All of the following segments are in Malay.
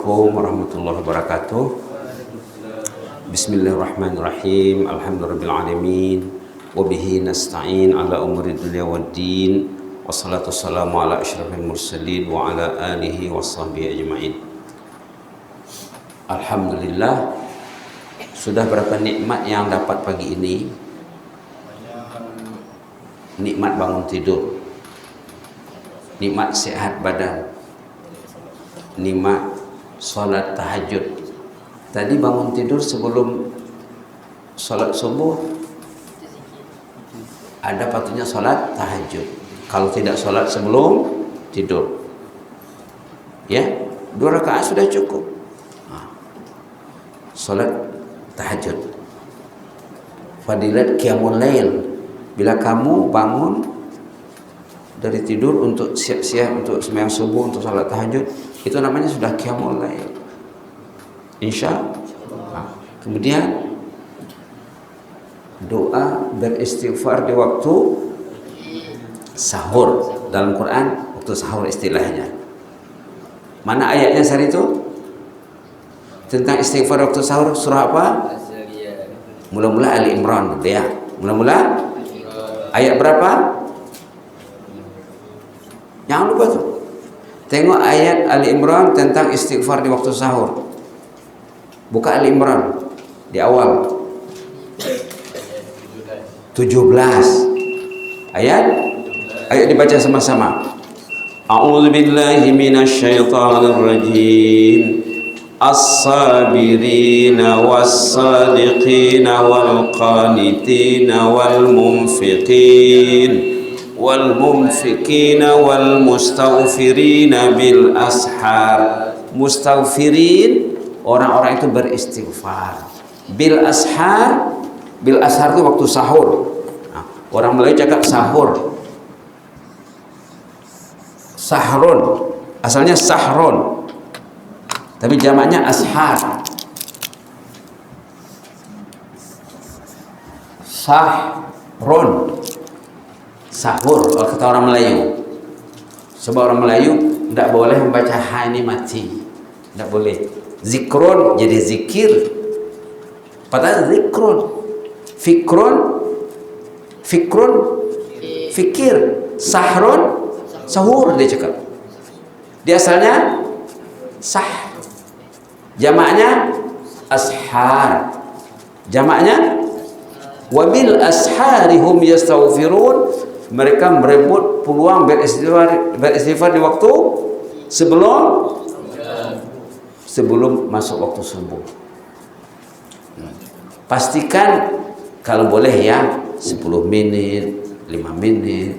Assalamualaikum warahmatullahi wabarakatuh. Bismillahirrahmanirrahim. Alhamdulillahirrahmanirrahim. Wabihi nasta'in ala umuri dunia waddin. Wassalatu wassalamu ala asyrafil mursalin wa ala alihi wa sahbihi ajma'in. Alhamdulillah, sudah berapa nikmat yang dapat pagi ini? Nikmat bangun tidur, nikmat sehat badan, nikmat sholat tahajud. Tadi bangun tidur sebelum sholat subuh, ada patutnya sholat tahajud. Kalau tidak sholat sebelum tidur, ya 2 rakaat sudah cukup. Sholat tahajud, fadilat qiyamul lail. Bila kamu bangun dari tidur untuk siap-siap untuk sembahyang subuh, untuk salat tahajud, itu namanya sudah qiyamul lail. Insyaallah. Kemudian doa beristighfar di waktu sahur. Dalam Quran waktu sahur istilahnya. Mana ayatnya saat itu? Tentang istighfar waktu sahur, surah apa? Mula-mula Ali Imran, ya. Mula-mula ayat berapa? Jangan lupa tuh. Tengok ayat Ali Imran tentang istighfar di waktu sahur. Buka Ali Imran di awal 17 ayat dibaca sama-sama. A'udzubillahi minasyaitonir rajim. As-sabirina was-sadiqina wal-qanitina wal-munfiqin wal-munfiqina wal-mustaghfirina bil ashar. Mustaghfirin, orang-orang itu beristighfar. Bil ashar, bil ashar itu waktu sahur. Nah, orang Melayu cakap sahur. Sahrun, asalnya sahron, tapi jamaknya ashar. Sahrun, sahur kalau kata orang Melayu. Sebab orang Melayu tidak boleh membaca ha ini mati, tidak boleh. Zikrun jadi zikir, padahal zikrun. Fikrun fikir. Sahrun sahur, dia cakap. Dia asalnya sah, jamaknya ashar, jamaknya wabil asharihum yastaghfirun. Mereka merebut peluang beristighfar di waktu sebelum masuk waktu subuh. Pastikan kalau boleh ya 10 menit, 5 menit.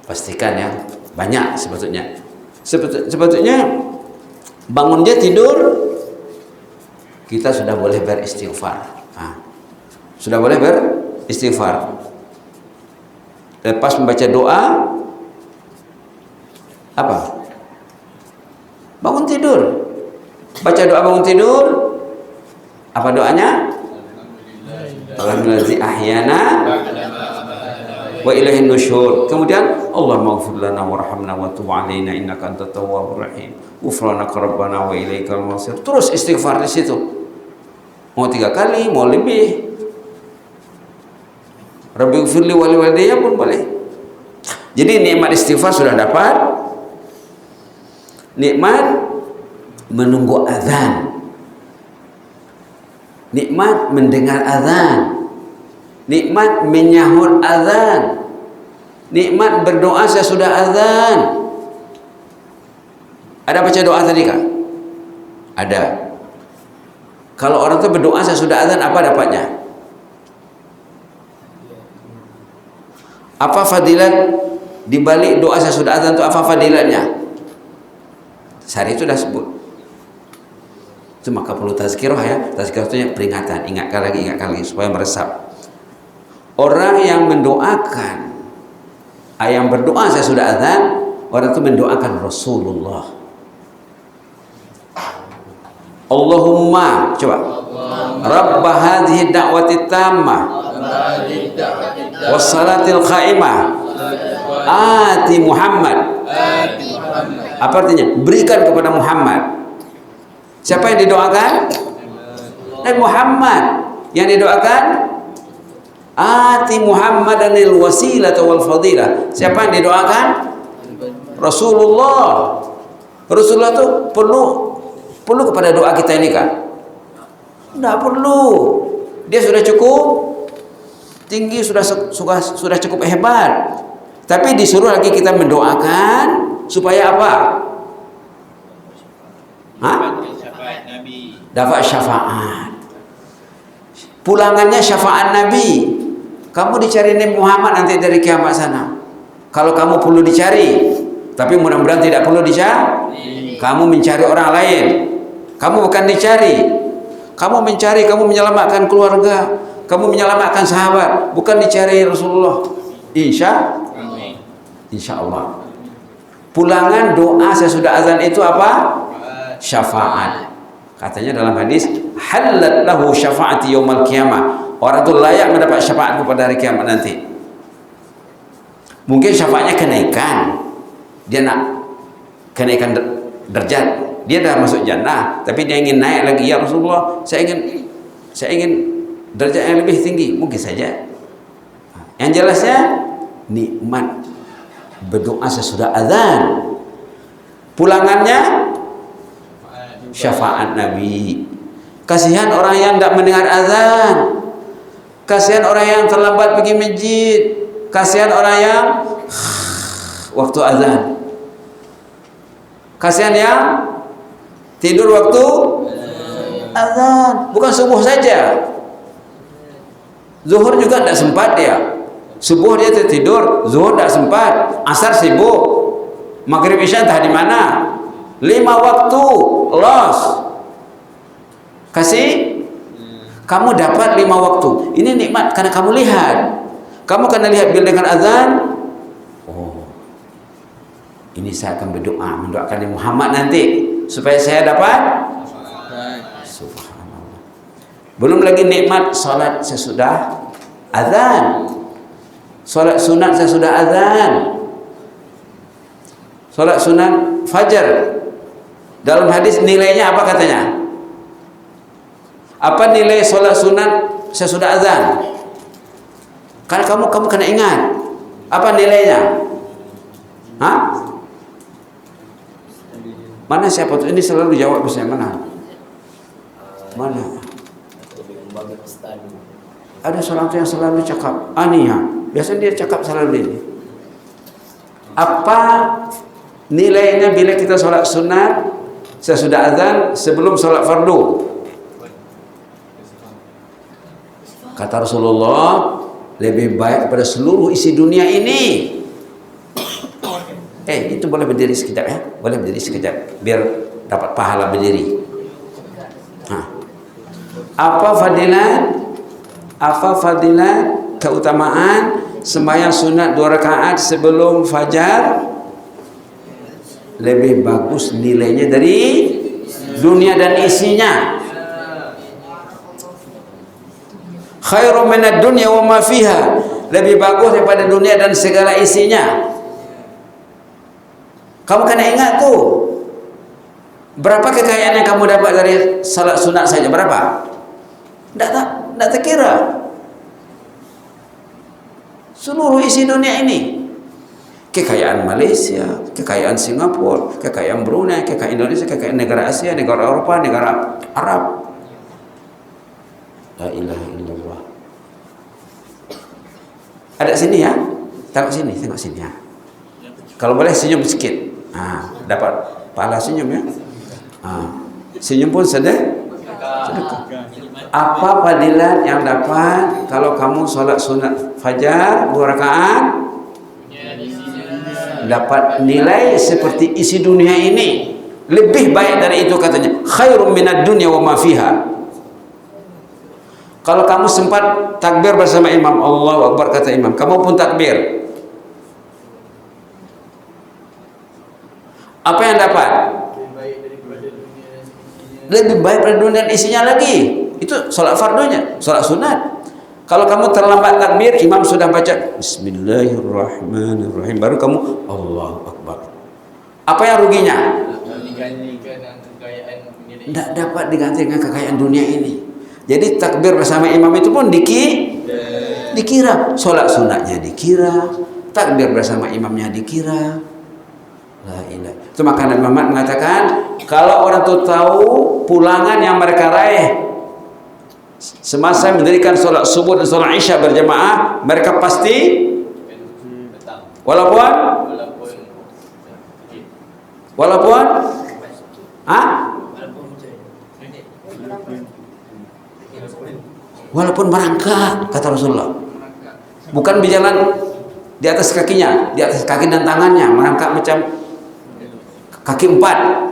Pastikan ya, banyak sebetulnya. Sebetulnya bangunnya tidur kita sudah boleh beristighfar. Sudah boleh beristighfar. Lepas membaca doa apa? Bangun tidur. Baca doa bangun tidur. Apa doanya? Alhamdulillahi ahyana wa ilaihin nusyur. Kemudian Allahumma ighfir lana warhamna wa tub 'alaina innaka antat tawwabur rahim. Ghufranaka rabbana wa ilaikal masir. Terus istighfar di situ. Mau 3 kali, mau lebih. Rabbi ighfirli wa liwalidayya pun boleh. Jadi nikmat istighfar sudah dapat. Nikmat menunggu azan. Nikmat mendengar azan. Nikmat menyahut azan. Nikmat berdoa sesudah azan. Ada baca doa tadi kah? Ada. Kalau orang itu berdoa sesudah azan, apa dapatnya? Apa fadilat di balik doa sesudah azan itu? Apa fadilatnya? Sehari itu dah sebut. Itu maka perlu tazkirah ya. Tazkirah itu peringatan, ingatkan lagi supaya meresap. Orang yang mendoakan, yang berdoa sesudah azan, orang itu mendoakan Rasulullah. Allahumma, coba, Rabb hadhihi da'wati tammah wassalatil qa'imah ati Muhammad. Apa artinya? Berikan kepada Muhammad. Siapa yang didoakan? Nabi Muhammad. Yang didoakan ati Muhammadanil wasilata wal fadilah. Siapa yang didoakan? Rasulullah. Rasulullah itu perlu kepada doa kita ini kan? Tidak perlu. Dia sudah cukup tinggi, sudah cukup hebat. Tapi disuruh lagi kita mendoakan supaya apa? Dapat syafaat. Pulangannya syafaat Nabi. Kamu dicari Nabi Muhammad nanti dari kiamat sana. Kalau kamu perlu dicari, tapi mudah-mudahan tidak perlu dicari. Kamu mencari orang lain. Kamu bukan dicari. Kamu mencari, kamu menyelamatkan keluarga, kamu menyelamatkan sahabat, bukan dicari Rasulullah. Insya Allah. Pulangan doa sesudah azan itu apa? Syafaat. Katanya dalam hadis, halat lahu syafaati yaumal qiyamah. Orang itu layak mendapat syafaatku pada hari kiamat nanti. Mungkin syafaatnya kenaikan. Dia nak kenaikan derajat. Dia dah masuk jannah, tapi dia ingin naik lagi. Ya Rasulullah, saya ingin derajat yang lebih tinggi. Mungkin saja. Yang jelasnya nikmat berdoa sesudah azan. Pulangannya syafaat Nabi. Kasihan orang yang tidak mendengar azan. Kasihan orang yang terlambat pergi masjid. Kasihan orang yang waktu azan. Kasihan yang tidur waktu azan. Bukan subuh saja. Zuhur juga tidak sempat dia. Subuh dia tertidur, zuhur tidak sempat, asar sibuk, maghrib isya entah di mana. 5 waktu loss. Kasih kamu dapat 5 waktu. Ini nikmat karena kamu lihat. Kamu karena lihat bila dengan azan. Oh, ini saya akan berdoa, mendoakan Nabi Muhammad nanti supaya saya dapat. Subhanallah. Belum lagi nikmat salat sesudah azan. Salat sunat sesudah azan. Salat sunat fajar. Dalam hadis nilainya apa katanya? Apa nilai salat sunat sesudah azan? Karena kamu kena ingat. Apa nilainya? Hah? Mana siapa tuh? Ini selalu jawab bisa mana? Mana? Ada seorang yang selalu cakap, Ania. Biasanya dia cakap selalu ini. Apa nilainya bila kita sholat sunat sesudah azan sebelum sholat fardu? Kata Rasulullah, lebih baik pada seluruh isi dunia ini. Itu boleh berdiri sekejap ya? Boleh berdiri sekejap biar dapat pahala berdiri. Apa fadilat keutamaan sembahyang sunat 2 rakaat sebelum fajar? Lebih bagus nilainya dari dunia dan isinya. Khairum minad dunya wa ma fiha. Lebih bagus daripada dunia dan segala isinya. Kamu kena ingat tuh. Berapa kekayaan yang kamu dapat dari salat sunat saja? Berapa? Tidak terkira. Seluruh isi dunia ini. Kekayaan Malaysia, kekayaan Singapura, kekayaan Brunei, kekayaan Indonesia, kekayaan negara Asia, negara Eropa, negara Arab. La ilaha illallah. Ada sini ya? Tengok sini ya. Kalau boleh senyum sedikit. Dapat pahala senyum ya. Senyum pun sedekah. Apa fadilat yang dapat kalau kamu sholat sunat fajar 2 rakaat? Dapat nilai seperti isi dunia ini. Lebih baik dari itu katanya. Khairum minad dunya wa ma fiha. Kalau kamu sempat takbir bersama imam, Allahu Akbar kata imam, kamu pun takbir. Apa yang dapat? lebih baik pada dunia dan isinya lagi. Itu sholat fardunya, sholat sunat. Kalau kamu terlambat takbir, imam sudah baca Bismillahirrahmanirrahim, baru kamu Allahu Akbar. Apa yang ruginya? Tidak dapat diganti dengan kekayaan dunia ini. Jadi takbir bersama imam itu pun dikira, sholat sunatnya dikira, takbir bersama imamnya dikira. La ilah. Itu maka Nabi Muhammad mengatakan, kalau orang itu tahu pulangan yang mereka raih semasa mendirikan sholat subuh dan sholat isya berjamaah, mereka pasti walaupun walaupun merangkak, kata Rasulullah. Bukan berjalan di atas kakinya, di atas kaki dan tangannya, merangkak macam kaki empat.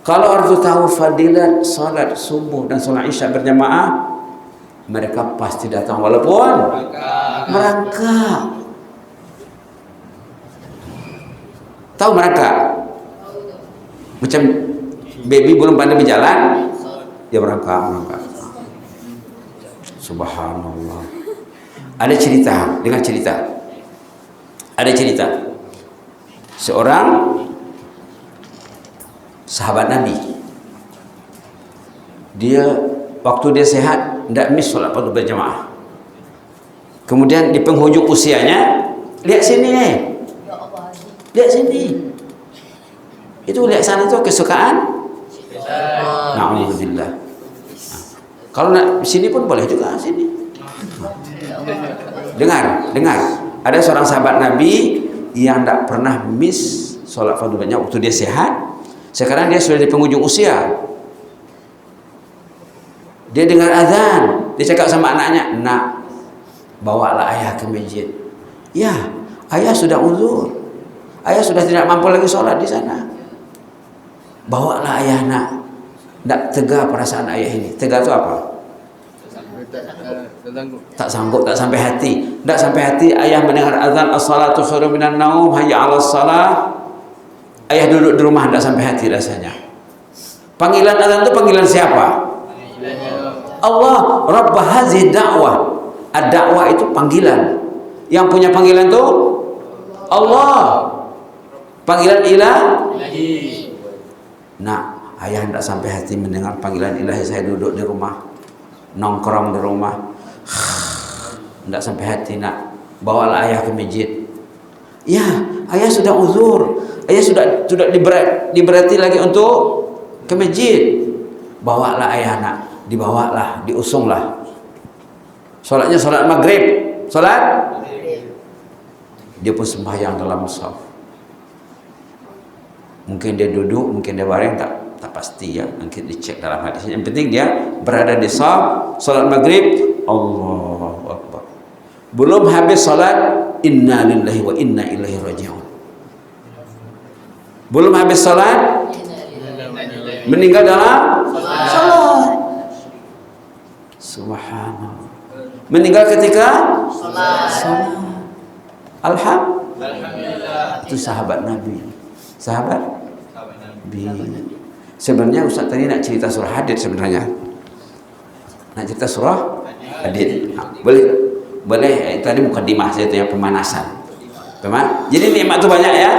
Kalau orang itu tahu fadilat salat subuh dan salat isya berjamaah, mereka pasti datang walaupun merangkak. Tahu merangkak? Macam baby belum pandai berjalan, dia merangkak. Subhanallah. Ada cerita. Seorang sahabat Nabi, dia waktu dia sehat tidak miss sholat fardu berjamaah. Kemudian di penghujung usianya, lihat sini, itu lihat sana itu kesukaan. Na'udzubillah. Kalau nak sini pun boleh juga sini. Dengar. Ada seorang sahabat Nabi yang tidak pernah miss sholat fardu berjamaah waktu dia sehat. Sekarang dia sudah di penghujung usia. Dia dengar azan, dia cakap sama anaknya, "Nak, bawalah ayah ke masjid." "Ya, ayah sudah uzur. Ayah sudah tidak mampu lagi sholat di sana." "Bawalah ayah, nak." Tak tegar perasaan ayah ini. Tegar itu apa? Tak sanggup, tak sampai hati. Tak sampai hati ayah mendengar azan, as-salatu khairun minan naum, hayya 'alas shalah. Ayah duduk di rumah, tak sampai hati rasanya. Panggilan azan itu panggilan siapa? Allah, Rabb hazihi da'wah. Ad-da'wah itu panggilan. Yang punya panggilan itu Allah. Panggilan ilahi. Nah, ayah tidak sampai hati mendengar panggilan ilahi. Saya duduk di rumah, nongkrong di rumah, tidak sampai hati. Nak, bawalah ayah ke masjid. Ya, ayah sudah uzur. Ayah sudah diberati lagi untuk ke masjid. Bawalah ayah, nak. Dibawalah, diusunglah. Solatnya solat maghrib. Dia pun sembahyang dalam mushaf. Mungkin dia duduk, mungkin dia baring, tak pasti ya. Mungkin dicek dalam hadisnya. Yang penting dia berada di saf, solat maghrib, Allahu Akbar. Belum habis solat, inna lillahi wa inna ilaihi raji'un. Belum habis solat, meninggal dalam solat. Subhanallah. Meninggal ketika solat. Alhamdulillah. Itu sahabat Nabi. Sahabat Nabi. Sebenarnya Ustaz tadi nak cerita surah Hadid sebenarnya. Nak cerita surah Hadid. Boleh. Tadi mukadimah saya tanya pemanasan. Jadi nikmat itu banyak ya.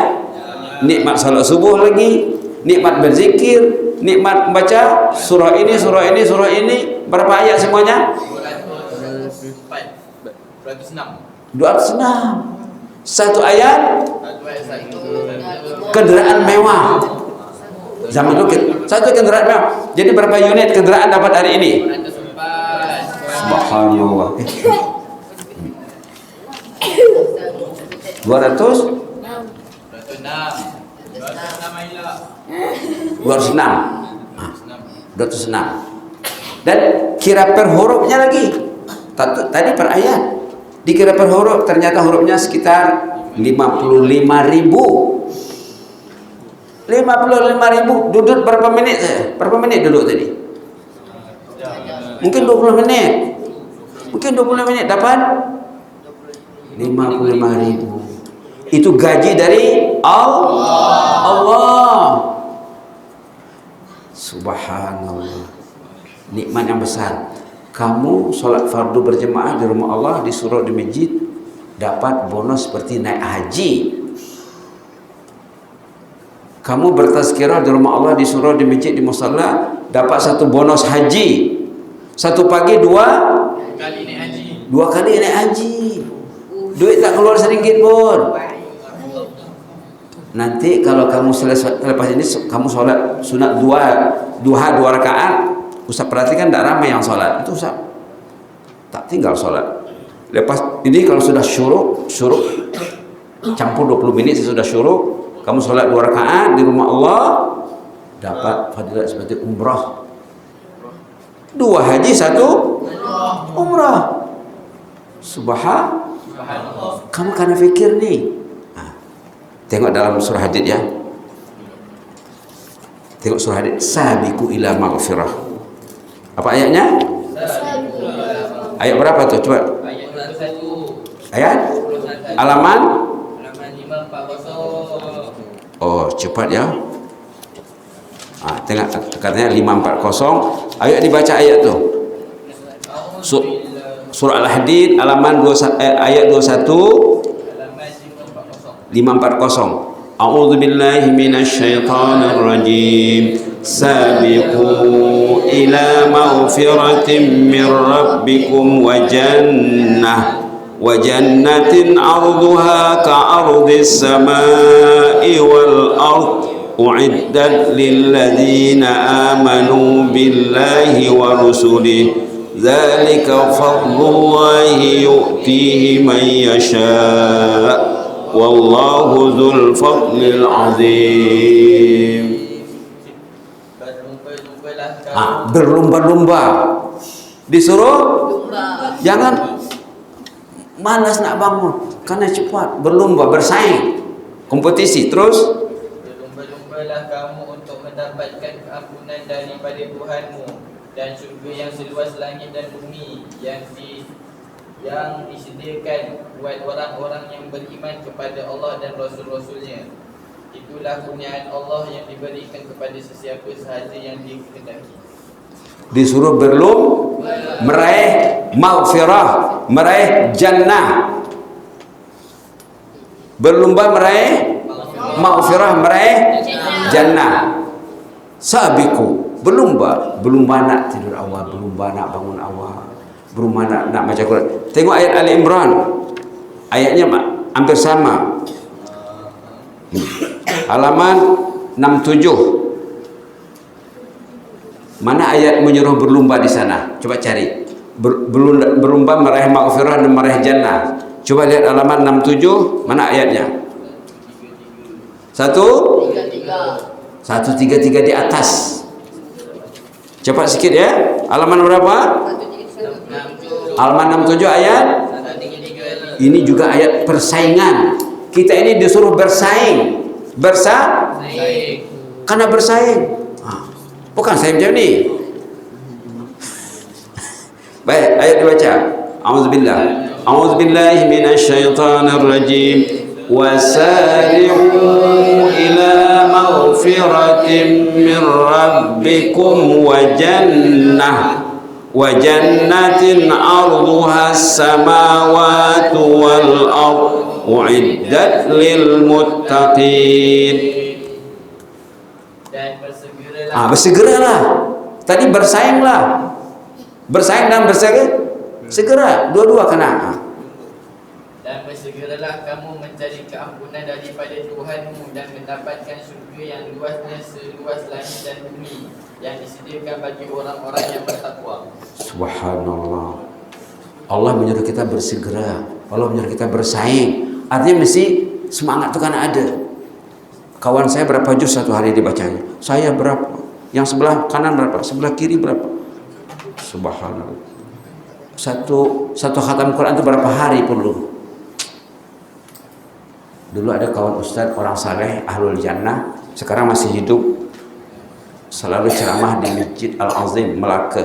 Nikmat salat subuh lagi, nikmat berzikir, nikmat membaca surah ini. Berapa ayat semuanya? 206. Satu ayat kendaraan mewah. Zaman itu satu kendaraan mewah. Jadi berapa unit kendaraan dapat hari ini? Subhanallah. 206. Dan kira per hurufnya lagi. Tadi per ayat. Dikira per huruf, ternyata hurufnya sekitar 55.000. 55.000. Duduk berapa menit saya? Berapa menit duduk tadi? Mungkin 20 menit. Mungkin 20 menit dapat 55.000. Itu gaji dari Allah. Subhanallah. Nikmat yang besar. Kamu sholat fardu berjemaah di rumah Allah, disuruh di masjid, dapat bonus seperti naik haji. Kamu bertazkirah di rumah Allah, disuruh di masjid, di musalla, dapat satu bonus haji. Satu pagi dua kali naik haji. Dua kali naik haji. Duit tak keluar sedikit pun. Nanti kalau kamu selesai lepas ini kamu sholat sunat duha 2 rakaat, Ustaz perhatikan tidak ramai yang sholat. Itu Ustaz tak tinggal sholat. Lepas ini kalau sudah syuruk campur 20 menit sesudah syuruk, kamu sholat 2 rakaat di rumah Allah, dapat fadilah seperti umrah. 2 haji 1 umrah. Subhanallah. Kamu karena fikir nih. Tengok dalam surah Hadid ya. Tengok surah Hadid. Sabiqu ila maghfirah. Apa ayatnya? Ayat berapa tuh? Coba. Ayat? Halaman 540. Oh, cepat ya. Tengok katanya 540. Ayat dibaca ayat tuh. Surah Al-Hadid halaman ayat 21. 540. A'udzu billahi minasyaitonir rajim. Sabiqu ila maghfiratin min rabbikum wa jannatin 'arduha ka'ardis samai wal ard u'iddat lil ladzina amanu billahi wa rusulihi dzalika fadlullahi yu'tihi man yasha'. Wallahu dzul fadlil azim. Berlomba-lomba. Disuruh jangan malas nak bangun, karena cepat berlomba, bersaing, kompetisi. Terus berlomba-lombalah kamu untuk mendapatkan ampunan daripada Tuhanmu dan syurga yang seluas langit dan bumi yang disediakan buat orang-orang yang beriman kepada Allah dan Rasul-Rasulnya. Itulah kurniaan Allah yang diberikan kepada sesiapa sahaja yang dikehendaki. Disuruh berlomba meraih maghfirah, meraih jannah. Berlomba meraih maghfirah, meraih jannah. Sabiqu, berlomba nak tidur awal, berlomba nak bangun awal, berlomba nak baca Quran. Tengok ayat Ali Imran. Ayatnya hampir sama. Halaman 67. Mana ayat menyuruh berlomba di sana? Coba cari. Berlomba meraih maghfirah dan meraih jannah. Coba lihat halaman 67, mana ayatnya? 133 di atas. Cepat sikit ya. Halaman berapa? Halaman 67 ayat. Ini juga ayat persaingan. Kita ini disuruh bersaing. Karena bersaing. Bukan saya macam ni. Baik, ayat dibaca. A'udzubillahi minasyaitonir rajim. Wasari'u ila maghfiratin min rabbikum wa jannatin 'arduha as-samawati wal ard u'iddat lil muttaqin. Dan bersegeralah. Bersegeralah. Tadi bersainglah. Bersaing dan segera. Dua-dua kena. Dan bersegeralah kamu mencari keampunan daripada Tuhanmu dan mendapatkan syurga yang luasnya seluas langit dan bumi yang disediakan bagi orang-orang yang bertakwa. Subhanallah. Allah menyuruh kita bersegera. Allah menyuruh kita bersaing. Artinya mesti semangat itu kan ada. Kawan saya berapa juz satu hari dibacanya? Saya berapa? Yang sebelah kanan berapa? Sebelah kiri berapa? Subhanallah. Satu khatam Quran itu berapa hari perlu? Dulu ada kawan ustaz orang saleh ahlul jannah, sekarang masih hidup, selalu ceramah di Masjid Al-Azim Melaka.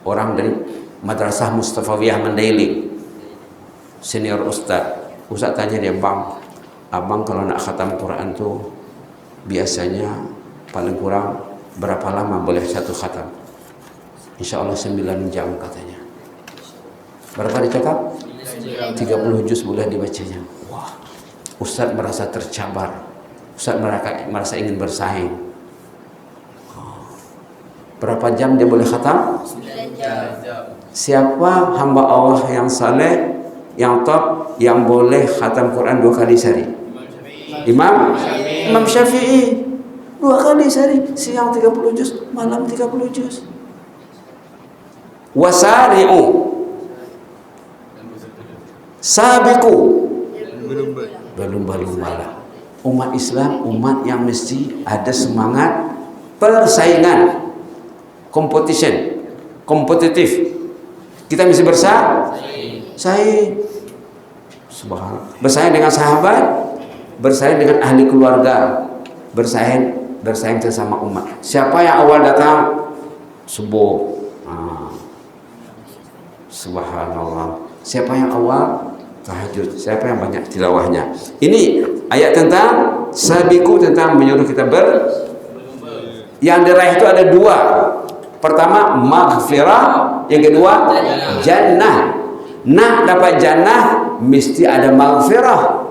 Orang dari Madrasah Mustafawiyah Mandailing, senior ustaz tanya dia, abang kalau nak khatam Quran tuh biasanya paling kurang berapa lama boleh satu khatam? Insya Allah 9 jam katanya. Berapa dicakap? 30 juz boleh dibacanya. Wah, Ustaz merasa tercabar. Ustaz merasa ingin bersaing. Berapa jam dia boleh khatam? 9 jam. Siapa hamba Allah yang saleh, yang top, yang boleh khatam Quran 2 kali sehari? Imam Syafi'i. 2 kali sehari, siang 30 juz, malam 30 juz. Wasari'u, sabiqu, berlomba-lomba. Umat Islam umat yang mesti ada semangat persaingan, competition, kompetitif. Kita mesti bersaing. Subhanallah. Bersaing dengan sahabat, bersaing dengan ahli keluarga, bersaing sesama umat. Siapa yang awal datang subuh? Subhanallah. Siapa yang awal tahajud? Siapa yang banyak tilawahnya? Ini ayat tentang sabiqu, tentang menyuruh kita yang diraih itu ada 2. Pertama maghfirah, yang kedua jannah. Nah, dapat jannah mesti ada maghfirah.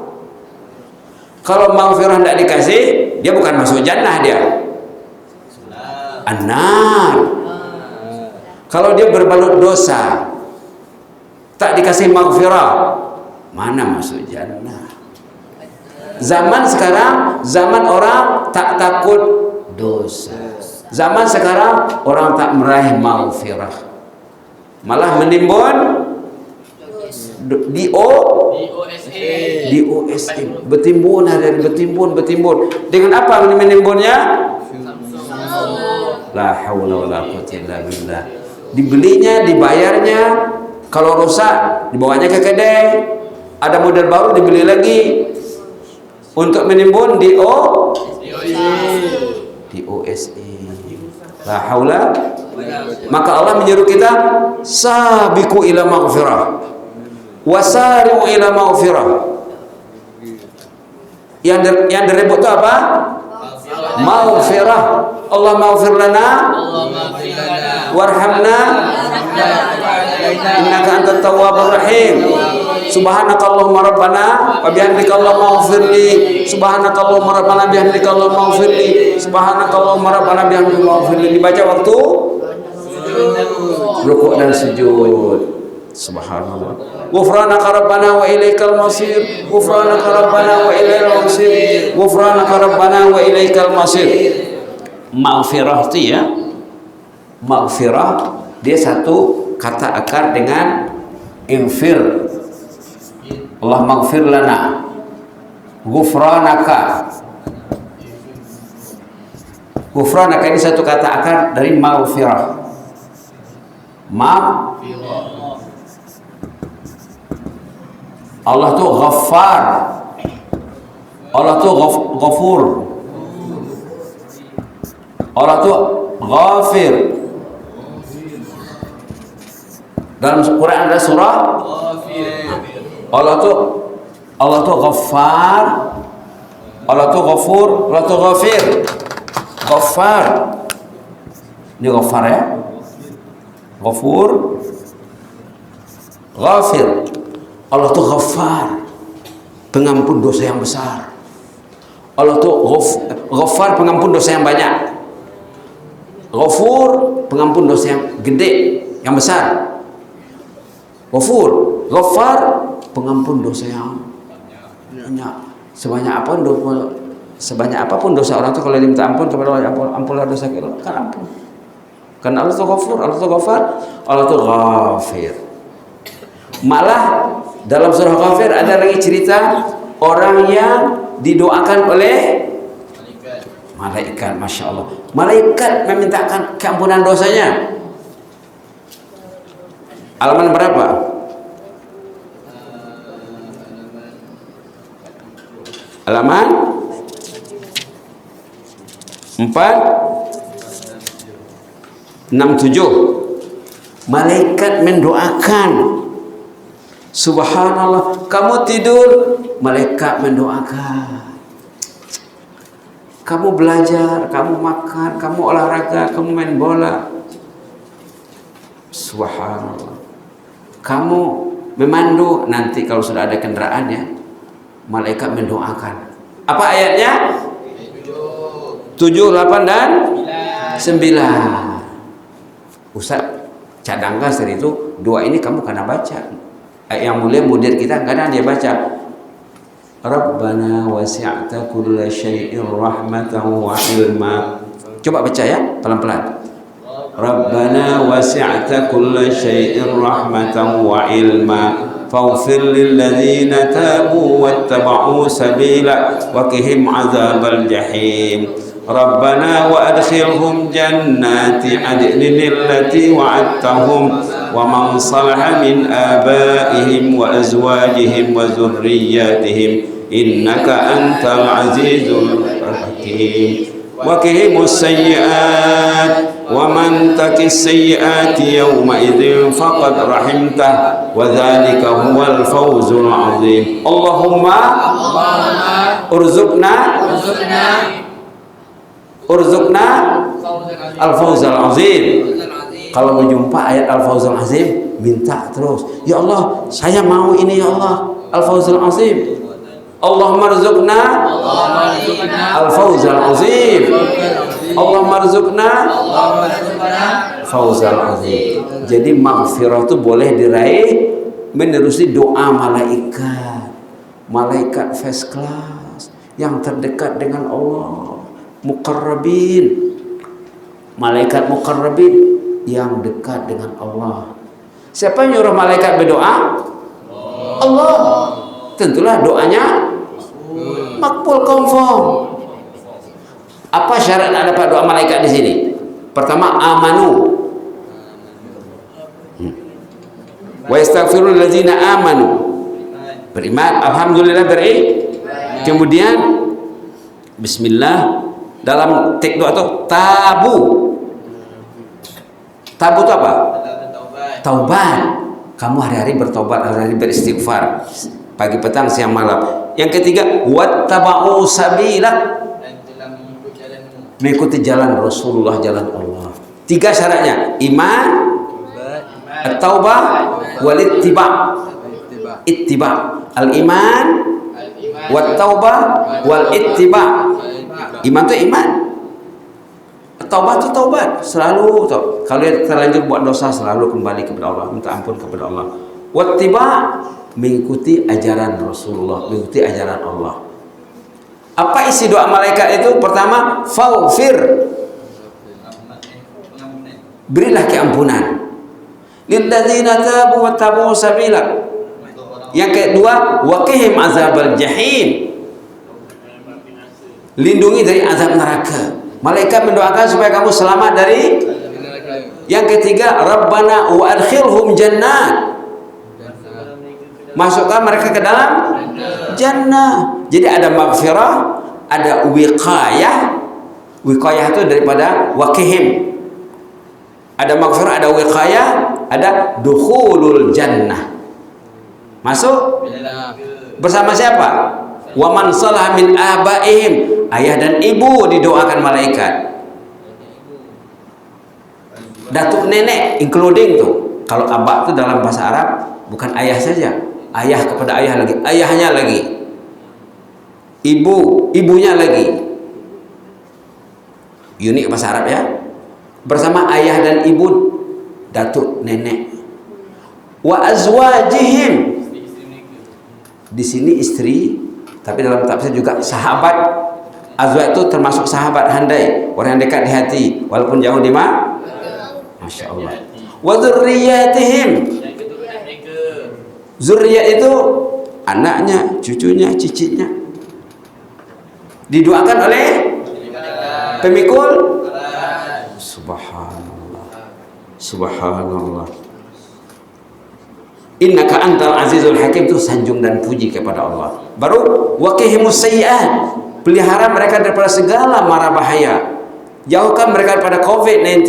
Kalau maghfirah tidak dikasih, dia bukan masuk jannah, dia an-nar. Kalau dia berbalut dosa, tak dikasih maghfirah, mana masuk jannah? Zaman sekarang zaman orang tak takut dosa. Zaman sekarang orang tak meraih maghfirah, malah menimbun di OSA, bertimbun hari bertimbun. Dengan apa menimbunnya? La haula wala quwwata illa billah. Dibelinya, dibayarnya. Kalau rusak, dibawanya ke kedai. Ada model baru dibeli lagi untuk menimbun di OSA. La haula. Maka Allah menyuruh kita sabiqu ila maghfirah wasari'u ila maghfirah. Yang direbut itu apa? Maghfirah. Allah maghfir lana warhamna innaka antat tawwabur rahim. Subhanakallahumma rabbana wa bihamdika allahumma ighfirli. Subhanakallahumma rabbana bihamdika allahumma ighfirli. Subhanakallahumma rabbana bihamdika allahumma ighfirli. Dibaca waktu rukuk dan sujud. Subhanallah. Ghufranaka rabbana wa ilaikal masir. Ghufranaka rabbana wa ilaikal masir. Ghufranaka rabbana wa ilaikal masir. Maghfirah itu ya. Maghfirah dia satu kata akar dengan infir. Allah maghfir lana. Ghufranaka. Ghufranaka ini satu kata akar dari maghfirah. Allah tuh Ghaffar. Allah tuh Ghafur. Allah tuh Ghafir. Dalam Quran ada surah Allah tuh Ghaffar, Allah tuh Ghafur, Allah tuh Ghafir. Ghaffar. Ini Ghaffar ya. Ghafur, Ghafir. Allah tuh Ghaffar, pengampun dosa yang besar. Allah tuh Ghaffar, pengampun dosa yang banyak. Ghafur, pengampun dosa yang gede, yang besar. Ghafur, Ghaffar, pengampun dosa yang banyak. Sebanyak apapun dosa orang itu kalau diminta ampun kepada Allah, ampunlah dosa kita, kan ampun. Karena Allah itu Ghafur, Allah itu Ghaffar, Allah itu Ghafir. Malah dalam surah Ghafir ada lagi cerita orang yang didoakan oleh malaikat, masya Allah. Malaikat memintakan keampunan dosanya. Halaman berapa? Halaman 467. Malaikat mendoakan. Subhanallah, kamu tidur, malaikat mendoakan. Kamu belajar, kamu makan, kamu olahraga, kamu main bola. Subhanallah. Kamu memandu, nanti kalau sudah ada kendaraan ya, malaikat mendoakan. Apa ayatnya? 7, 8 dan 9. Ustaz, cadangkan dari itu doa ini kamu kena baca. Yang mulia mudir kita kadang dia baca, Rabbana wasi'ta kulla syai'in rahmatan wa ilma. Coba baca ya, pelan-pelan. Rabbana wasi'ta kulla syai'in rahmatan wa ilma. Faghfir lil ladzina tabu wattaba'u sabila wa qihim 'adzabal jahim. Rabbana wa adkhilhum jannati 'adnin allati wa'adtahum wa man salaha min abaihim wa azwajihim wa dzurriyyatihim innaka antal azizul hakim. Wa qihimus sayyi'at wa man takis sayyi'ati yawma idzin faqad rahimtah wa dzalika huwal fawzul 'azim. Allahumma urzuqna al-fawzul 'azim. Kalau berjumpa ayat al-fawzul 'azim, minta terus, ya Allah, saya mau ini ya Allah, al-fawzul 'azim. Allahumma rzuqna al-fawzul 'azim. Allahumma rzuqna fawzul 'azim. Jadi maghfirah itu boleh diraih menerusi doa malaikat. Malaikat first class yang terdekat dengan Allah, muqarrabin. Malaikat muqarrabin yang dekat dengan Allah. Siapa yang nyuruh malaikat berdoa? Allah. Tentulah doanya makbul confirm. Apa syarat nak dapat doa malaikat di sini? Pertama, amanu. Wa yastaghfirul ladzina amanu. Beriman, alhamdulillah Kemudian bismillah, dalam tek doa itu tabu. Tabu itu apa? Taubat. Kamu hari-hari bertobat, hari-hari beristighfar, pagi, petang, siang, malam. Yang ketiga, wattaba'u sabila, mengikuti jalan Rasulullah, jalan Allah. 3 syaratnya, iman, at-taubah, wal ittiba'. Ittiba'. Al-iman, wat-taubah, wal ittiba'. Iman itu iman. Taubat itu taubat, selalu kalau terlanjur buat dosa selalu kembali kepada Allah, minta ampun kepada Allah. Wattiba, mengikuti ajaran Rasulullah, mengikuti ajaran Allah. Apa isi doa malaikat itu? Pertama, faghfir, berilah keampunan. Lilladzina tabu wattabu sabila. Yang kedua, waqihim azabal jahim, lindungi dari azab neraka. Malaikat mendoakan supaya kamu selamat dari. Yang ketiga, Rabbana wa adkhilhum jannat, masukkan mereka ke dalam jannah. Jadi ada maghfirah, ada wiqayah. Wiqayah itu daripada waqihim. Ada maghfirah, ada wiqayah, ada dukhulul jannah. Masuk bersama siapa? Wa man salah min abaihim, ayah dan ibu didoakan malaikat. Datuk nenek including tuh. Kalau abak itu dalam bahasa Arab bukan ayah saja, ayah kepada ayah lagi, ayahnya lagi, ibu, ibunya lagi. Unik bahasa Arab ya. Bersama ayah dan ibu, datuk nenek. Wa azwajihim, di sini istri, tapi dalam tafsir juga sahabat. Azwaj itu termasuk sahabat handai, orang yang dekat di hati walaupun jauh di mana. Masya Allah. Wa dzurriyyatihim, zurriyat itu anaknya, cucunya, cicitnya, didoakan oleh pemikul. Subhanallah, subhanallah. Innaka antal azizul hakim, itu sanjung dan puji kepada Allah. Baru waqihimus sayyi'at, pelihara mereka daripada segala mara bahaya. Jauhkan mereka daripada COVID-19.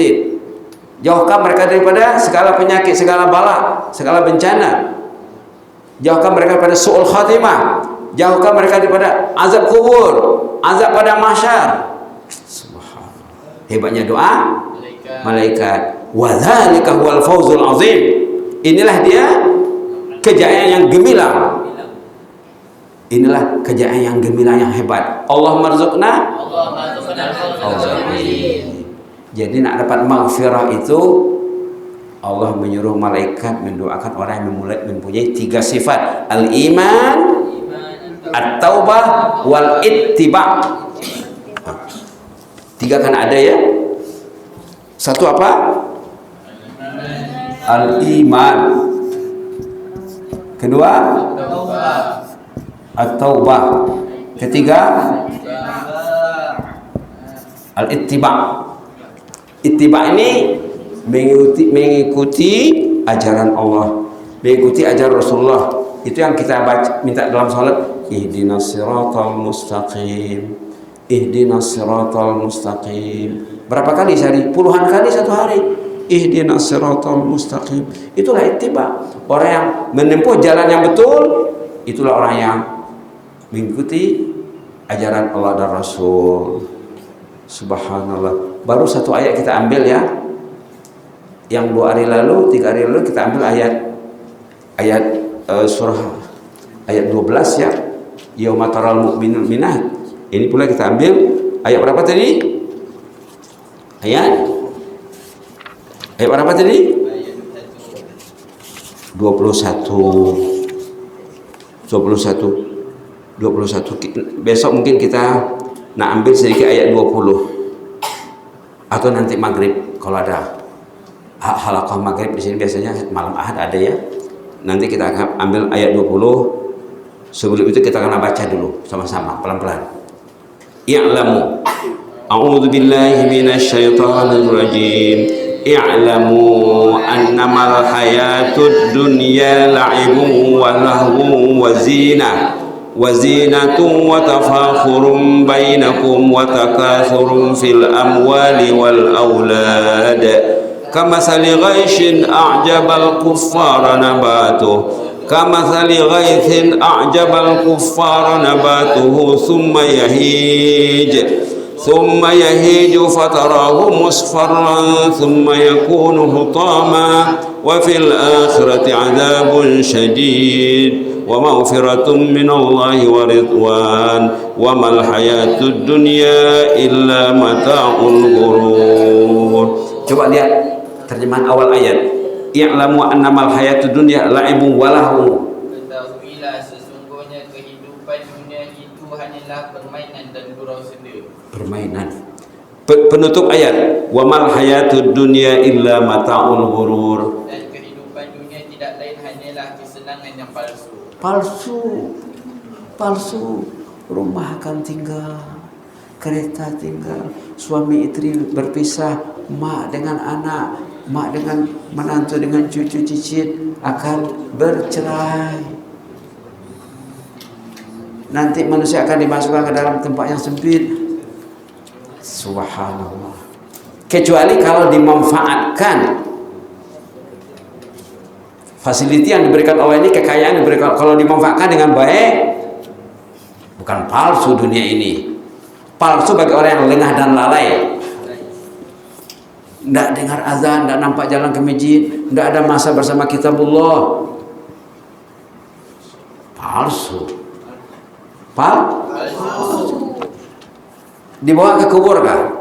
Jauhkan mereka daripada segala penyakit, segala bala, segala bencana. Jauhkan mereka daripada su'ul khatimah. Jauhkan mereka daripada azab kubur, azab pada mahsyar. hebatnya doa Malaikat. malaikat. Wa dzalika huwal fawzul azim. Inilah dia kejayaan yang gemilang. Inilah kejayaan yang gemilang, yang hebat. Allah marzuqna. Allah marzuqnal fawzal azim. Jadi nak dapat maghfirah itu, Allah menyuruh malaikat mendoakan orang yang mempunyai 3 sifat: al-iman, at-taubah, wal ittiba. 3 kan ada ya. Satu apa? Al-iman. Kedua, at-taubah. Ketiga, al-ittiba. Ittiba ini mengikuti ajaran Allah, mengikuti ajaran Rasulullah. Itu yang kita baca, minta dalam salat, ihdinas siratal mustaqim, ihdinas siratal mustaqim. Berapa kali sehari? Puluhan kali satu hari. Ihdinas siratal mustaqim. Itulah ittiba. Orang yang menempuh jalan yang betul, itulah orang yang mengikuti ajaran Allah dan Rasul. Subhanallah. Baru satu ayat kita ambil ya. Yang 2 hari lalu, 3 hari lalu kita ambil ayat surah ayat 12 ya. Yauma taral mu'minul minat. Ini pula kita ambil ayat berapa tadi? Ayat berapa tadi? 21. Besok mungkin kita nak ambil sedikit ayat 20. Atau nanti maghrib kalau ada halaqah maghrib di sini, biasanya malam Ahad ada ya. Nanti kita akan ambil ayat 20. Sebelum itu kita akan baca dulu sama-sama pelan-pelan. I'lamu. A'udzu billahi minasyaitonir rajim. I'lamu annamal hayatud dunya la'ibun wa lahwun wa zinah وزينة وتفاخر بينكم وتكاثر في الأموال والأولاد كمثل غيث أعجب الكفار نباته ثم يهيج فتراه مصفرا ثم يكون حطاما وفي الآخرة عذاب شديد ومغفرة من الله ورضوان وما الحياة الدنيا إلا متاع الغرور. Coba lihat terjemahan awal ayat. I'lamu annamal hayatud dunya la'ibun wa lahu. Ketahuilah sesungguhnya kehidupan dunia itu hanyalah permainan dan gurau senda. Permainan. Penutup ayat, wa mal hayatud dunya illa mata'ul ghurur. Dan kehidupan dunia tidak lain hanyalah kesenangan yang palsu. Palsu. Rumah akan tinggal, kereta tinggal, suami istri berpisah, mak dengan anak, mak dengan menantu, dengan cucu cicit akan bercerai. Nanti manusia akan dimasukkan ke dalam tempat yang sempit. Subhanallah. Kecuali kalau dimanfaatkan fasiliti yang diberikan Allah ini, kekayaan yang diberikan, kalau dimanfaatkan dengan baik, bukan palsu dunia ini. Palsu bagi orang yang lengah dan lalai. Tidak dengar azan, tidak nampak jalan ke masjid, tidak ada masa bersama kitabullah. Palsu. Dibawa ke kubur kah?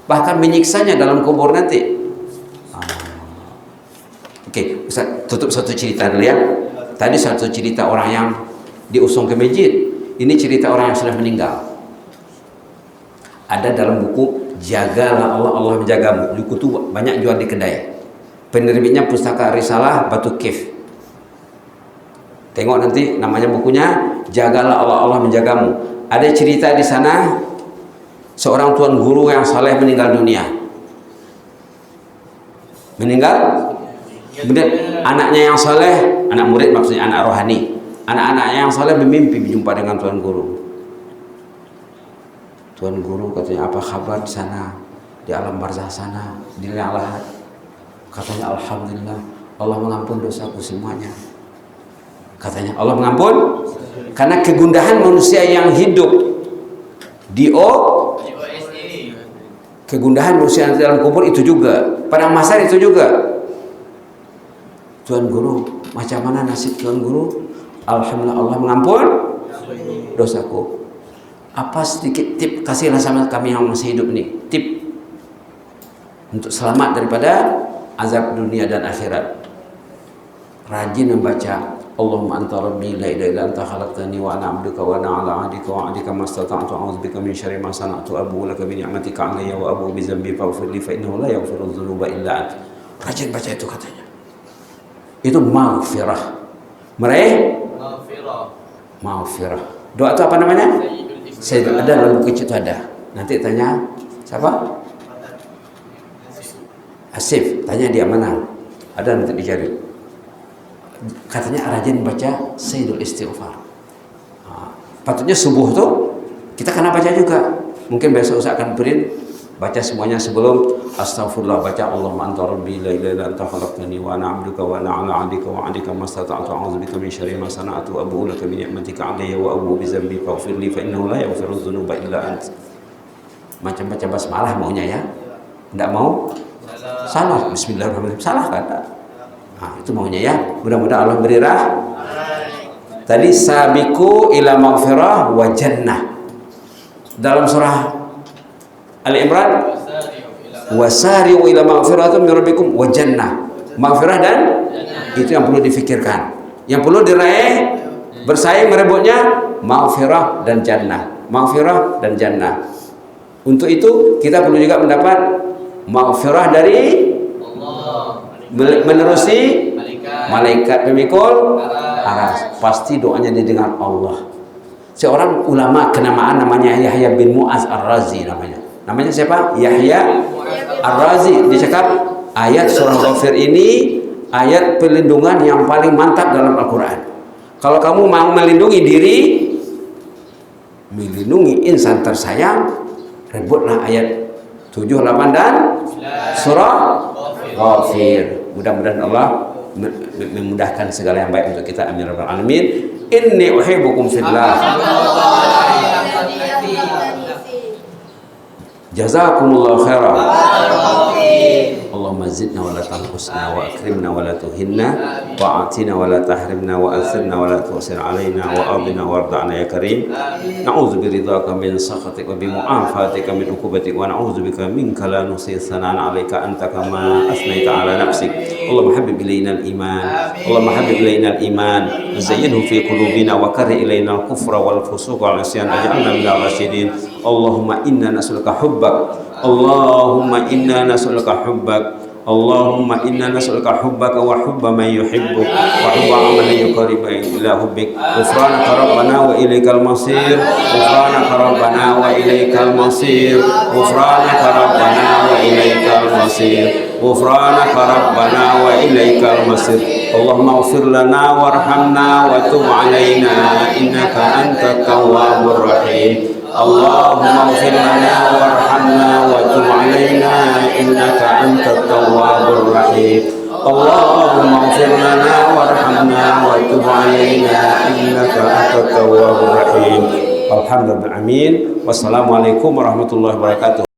Bahkan menyiksanya dalam kubur nanti. Oke, Ustaz, tutup satu cerita dulu ya. Tadi satu cerita orang yang diusung ke masjid. Ini cerita orang yang sudah meninggal. Ada dalam buku Jagalah Allah, Allah Menjagamu. Buku itu banyak jual di kedai. Penerbitnya Pustaka Risalah Batu Kif. Tengok nanti namanya bukunya Jagalah Allah, Allah Menjagamu. Ada cerita di sana seorang tuan guru yang saleh meninggal dunia. Kemudian anaknya yang saleh, anak murid maksudnya, anak rohani, anak-anaknya yang saleh bermimpi berjumpa dengan tuan guru. Tuan guru katanya, apa kabar di sana, di alam barzah sana, di liang lahat? Katanya, alhamdulillah, Allah mengampun dosaku semuanya. Katanya, Allah mengampun karena kegundahan manusia yang hidup di kegundahan manusia dalam kubur itu juga, padang mahsyar itu juga. Tuan Guru, macam mana nasib Tuan Guru? Alhamdulillah Allah mengampun dosaku. Apa sedikit tip kasihlah sama kami yang masih hidup nih, tip untuk selamat daripada azab dunia dan akhirat. Rajin membaca Allahumma anta rabbi la ilaha illa anta khalaqtani wa ana 'abduka wa ana 'ala 'ahdika wa 'ahdika mastata'tu a'udzubika min syarri ma sana'tu abu'u laka bi ni'matika 'alayya wa abu'u bi dzambi faghfir li fa innahu la yaghfiru dzunuba illa anta. Rajin baca itu katanya. Itu maghfirah. Meraih maghfirah. Doa itu apa namanya? Sayyidul ada lalu kecil itu ada. Nanti tanya siapa? Asif, tanya dia mana? Ada nanti dicari. Katanya rajin baca Sayyidul Istighfar. Patutnya subuh tuh kita kena baca juga. Mungkin besok Ustaz akan print baca semuanya sebelum astagfirullah, baca Allahumma anta rabbi la ilaha illa anta khalaqtani wa ana 'abduka wa ana 'ala 'ahdika wa 'ahdika mastata'tu a'udzubika min syarri ma sana'tu abu'u laka bi ni'matika 'alayya wa abu'u bi dzambi faghfir li fa innahu la yaghfiru dzunuba illa anta. Macam baca basmalah maunya ya. Enggak mau? Salah. Bismillahirrahmanirrahim. Salah kata. Nah, itu maunya ya. Mudah-mudahan Allah beri Tadi sabiqu ila maghfirah wa jannah. Dalam surah Ali Imran, wasari'u ila maghfiratin min rabbikum wa jannah. Maghfirah dan itu yang perlu difikirkan. Yang perlu diraih, bersaing merebutnya maghfirah dan jannah. Maghfirah dan jannah. Untuk itu kita perlu juga mendapat maghfirah dari Allah, menerusi malaikat pemikul aras. Pasti doanya didengar Allah. Seorang ulama kenamaan namanya Yahya bin Mu'az Ar-Razi namanya. Namanya siapa? Yahya Ar-Razi. Dia cakap ayat surah Ghafir ini ayat perlindungan yang paling mantap dalam Al-Quran. Kalau kamu mau melindungi diri, melindungi insan tersayang, rebutlah ayat 7, 8 dan surah Ghafir. Mudah-mudahan Allah memudahkan segala yang baik untuk kita. Amin ya rabbal alamin. Inni uhibbukum fillah. Jazakumullah khairan. Allahumma zidna wa la tanqusna wa akrimna wa la tuhinna wa atina wa la tahrimna wa athirna wa la tu'sir alaina wa adina warda'na ya karim. Na'udzu biridhaka min sakhatika wa bi mu'afatika min uqubatik wa na'udzu bika minka la nuhsi thanan 'alaika anta kama asnaita 'ala nafsik. Allahumma habbib ilaina al-iman. Allahumma habbib ilaina al-iman wa zayyinhu fi qulubina wa karrih ilaina al-kufra wal fusuqa wal 'isyan waj'alna minal rasyidin. Allahumma inna nas'aluka hubbak. Allahumma inna nas'aluka hubbak. Allahumma inna nas'aluka hubbaka wa hubba man yuhibbuk wa hubba amalan yuqarribu ila hubbik. Ghufranaka rabbana wa ilaikal masir. Ghufranaka rabbana wa ilaikal masir. Ghufranaka rabbana wa ilaikal masir. Ghufranaka rabbana wa ilaikal masir. Allahumma ighfir lana warhamna wa tub 'alaina innaka antat tawwabur rahim. Allahumma ighfir lana warhamna wa tub 'alaina innaka antat tawwabur rahim. Allahumma ighfir lana warhamna wa tub 'alaina innaka antat tawwabur rahim. Alhamdulillah. Amin. Wassalamualaikum warahmatullahi wabarakatuh.